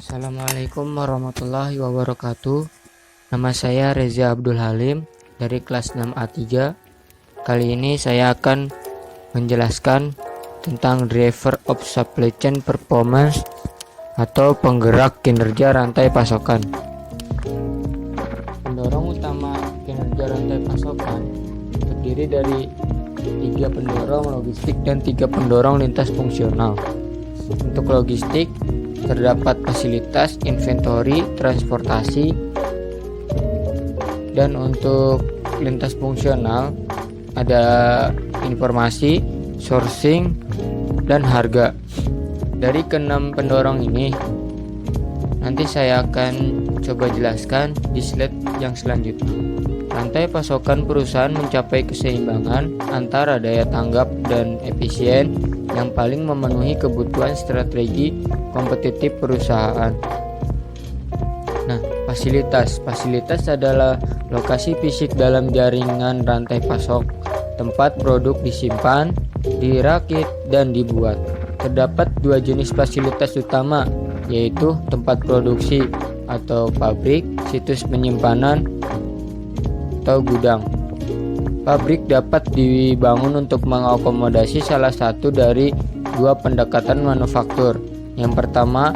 Assalamualaikum warahmatullahi wabarakatuh. Nama saya Reza Abdul Halim dari kelas 6A3. Kali ini saya akan menjelaskan tentang driver of supply chain performance atau penggerak kinerja rantai pasokan. Pendorong utama kinerja rantai pasokan terdiri dari 3 pendorong logistik dan 3 pendorong lintas fungsional. Untuk logistik terdapat fasilitas, inventory, transportasi, dan untuk lintas fungsional ada informasi, sourcing, dan harga. Dari ke-6 pendorong ini nanti saya akan coba jelaskan di slide yang selanjutnya. Rantai pasokan perusahaan mencapai keseimbangan antara daya tanggap dan efisien yang paling memenuhi kebutuhan strategi kompetitif perusahaan. Nah, fasilitas adalah lokasi fisik dalam jaringan rantai pasok, tempat produk disimpan, dirakit, dan dibuat. Terdapat 2 jenis fasilitas utama, yaitu tempat produksi atau pabrik, situs penyimpanan atau gudang. Pabrik dapat dibangun untuk mengakomodasi salah satu dari 2 pendekatan manufaktur. Yang pertama,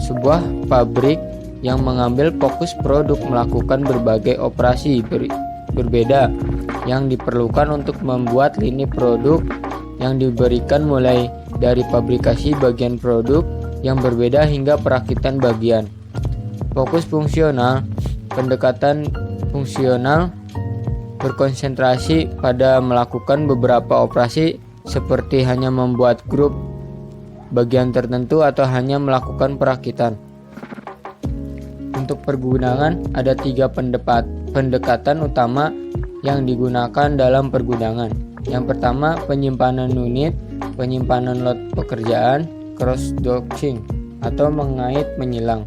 sebuah pabrik yang mengambil fokus produk melakukan berbagai operasi berbeda yang diperlukan untuk membuat lini produk yang diberikan mulai dari fabrikasi bagian produk yang berbeda hingga perakitan bagian. Fokus fungsional, pendekatan fungsional berkonsentrasi pada melakukan beberapa operasi seperti hanya membuat grup bagian tertentu atau hanya melakukan perakitan. Untuk pergudangan ada 3 pendekatan utama yang digunakan dalam pergudangan. Yang pertama, penyimpanan unit, penyimpanan lot pekerjaan, cross docking atau mengait menyilang.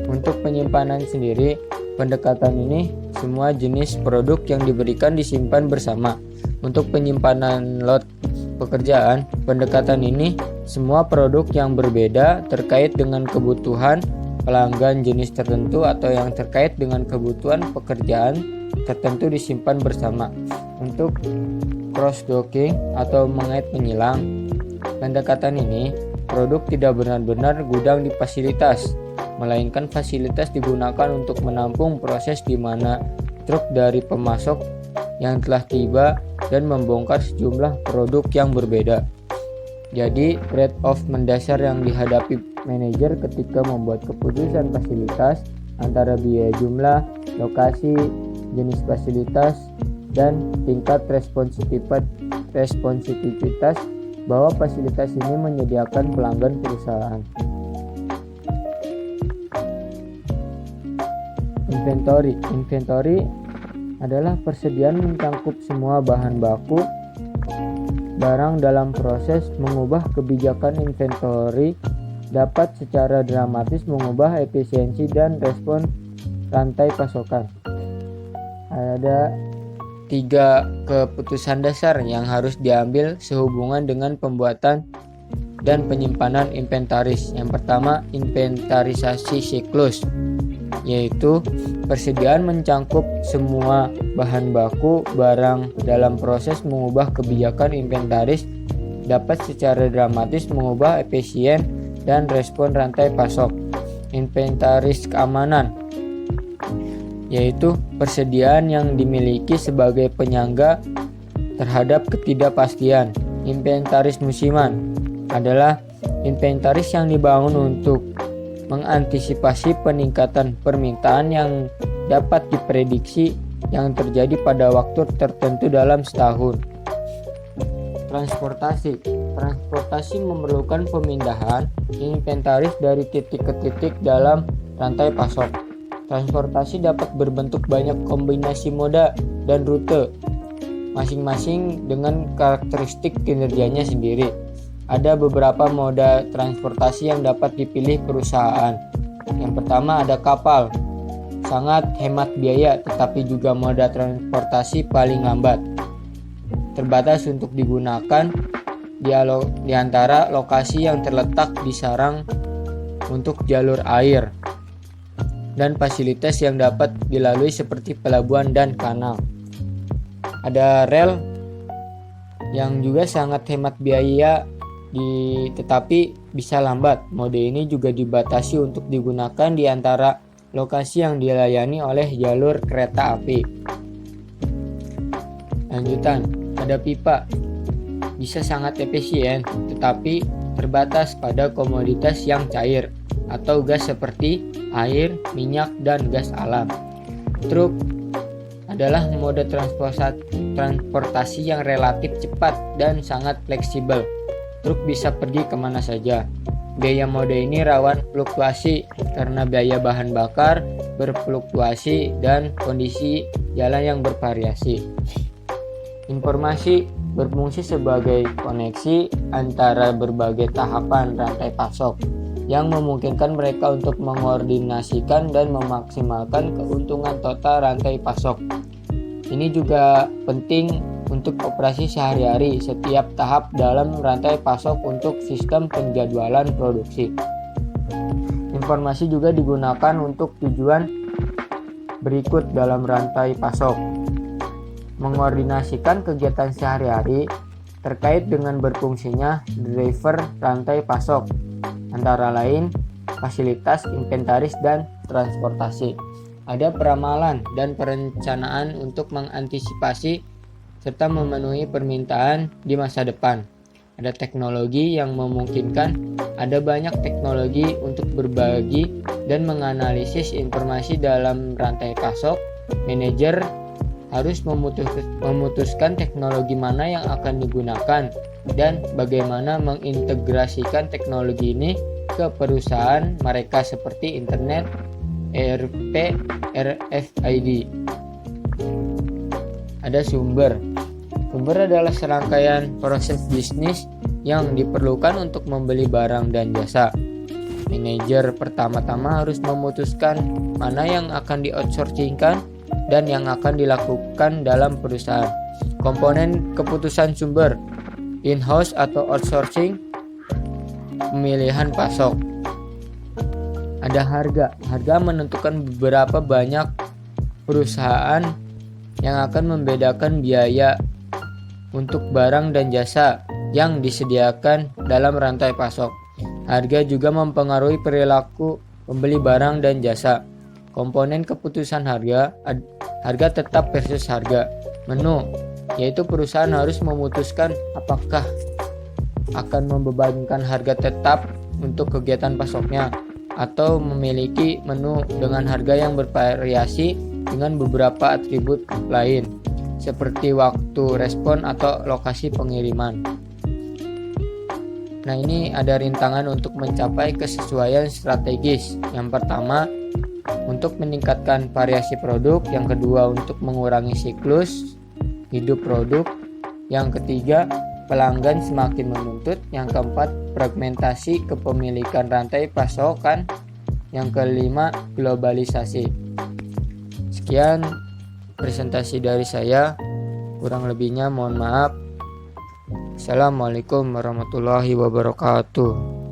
Untuk penyimpanan sendiri, pendekatan ini semua jenis produk yang diberikan disimpan bersama. Untuk penyimpanan lot pekerjaan, pendekatan ini semua produk yang berbeda terkait dengan kebutuhan pelanggan jenis tertentu atau yang terkait dengan kebutuhan pekerjaan tertentu disimpan bersama. Untuk cross docking atau mengait menyilang, pendekatan ini produk tidak benar-benar gudang di fasilitas, melainkan fasilitas digunakan untuk menampung proses di mana truk dari pemasok yang telah tiba dan membongkar sejumlah produk yang berbeda. Jadi, trade-off mendasar yang dihadapi manajer ketika membuat keputusan fasilitas antara biaya jumlah, lokasi, jenis fasilitas, dan tingkat responsivitas bahwa fasilitas ini menyediakan pelanggan perusahaan. Inventory adalah persediaan mencangkup semua bahan baku barang dalam proses. Mengubah kebijakan inventory dapat secara dramatis mengubah efisiensi dan respon rantai pasokan. Ada 3 keputusan dasar yang harus diambil sehubungan dengan pembuatan dan penyimpanan inventaris. Yang pertama, inventarisasi siklus, yaitu persediaan mencangkup semua bahan baku barang dalam proses. Mengubah kebijakan inventaris dapat secara dramatis mengubah efisien dan respon rantai pasok. Inventaris keamanan, yaitu persediaan yang dimiliki sebagai penyangga terhadap ketidakpastian. Inventaris musiman adalah inventaris yang dibangun untuk mengantisipasi peningkatan permintaan yang dapat diprediksi yang terjadi pada waktu tertentu dalam setahun. Transportasi memerlukan pemindahan inventaris dari titik ke titik dalam rantai pasok. Transportasi dapat berbentuk banyak kombinasi moda dan rute, masing-masing dengan karakteristik kinerjanya sendiri. Ada beberapa moda transportasi yang dapat dipilih perusahaan. Yang pertama ada kapal, sangat hemat biaya tetapi juga moda transportasi paling lambat. Terbatas untuk digunakan di antara lokasi yang terletak di sarang untuk jalur air dan fasilitas yang dapat dilalui seperti pelabuhan dan kanal. Ada rel yang juga sangat hemat biaya tetapi bisa lambat. Mode ini juga dibatasi untuk digunakan di antara lokasi yang dilayani oleh jalur kereta api. Lanjutan, ada pipa. Bisa sangat efisien, tetapi terbatas pada komoditas yang cair atau gas seperti air, minyak, dan gas alam. Truk adalah mode transportasi yang relatif cepat dan sangat fleksibel. Truk bisa pergi kemana saja. Biaya mode ini rawan fluktuasi karena biaya bahan bakar berfluktuasi dan kondisi jalan yang bervariasi. Informasi berfungsi sebagai koneksi antara berbagai tahapan rantai pasok yang memungkinkan mereka untuk mengkoordinasikan dan memaksimalkan keuntungan total rantai pasok. Ini juga penting untuk operasi sehari-hari setiap tahap dalam rantai pasok untuk sistem penjadwalan produksi. Informasi juga digunakan untuk tujuan berikut dalam rantai pasok. Mengkoordinasikan kegiatan sehari-hari terkait dengan berfungsinya driver rantai pasok, antara lain fasilitas, inventaris, dan transportasi. Ada peramalan dan perencanaan untuk mengantisipasi serta memenuhi permintaan di masa depan. Ada teknologi yang memungkinkan. Ada banyak teknologi untuk berbagi dan menganalisis informasi dalam rantai pasok. Manajer harus memutuskan teknologi mana yang akan digunakan dan bagaimana mengintegrasikan teknologi ini ke perusahaan mereka seperti internet, ERP, RFID. Ada sumber. Sumber adalah serangkaian proses bisnis yang diperlukan untuk membeli barang dan jasa. Manajer pertama-tama harus memutuskan mana yang akan di-outsourcingkan dan yang akan dilakukan dalam perusahaan. Komponen keputusan sumber, in-house atau outsourcing, pemilihan pasok. Ada harga. Harga menentukan beberapa banyak perusahaan yang akan membedakan biaya untuk barang dan jasa yang disediakan dalam rantai pasok. Harga juga mempengaruhi perilaku pembeli barang dan jasa. Komponen keputusan harga tetap versus harga menu, yaitu perusahaan harus memutuskan apakah akan membebankan harga tetap untuk kegiatan pasoknya atau memiliki menu dengan harga yang bervariasi dengan beberapa atribut lain seperti waktu respon atau lokasi pengiriman. Nah, ini ada rintangan untuk mencapai kesesuaian strategis. Yang pertama, untuk meningkatkan variasi produk. Yang kedua, untuk mengurangi siklus hidup produk. Yang ketiga, pelanggan semakin menuntut. Yang keempat, fragmentasi kepemilikan rantai pasokan. Yang kelima, globalisasi. Sekian presentasi dari saya, kurang lebihnya mohon maaf. Assalamualaikum warahmatullahi wabarakatuh.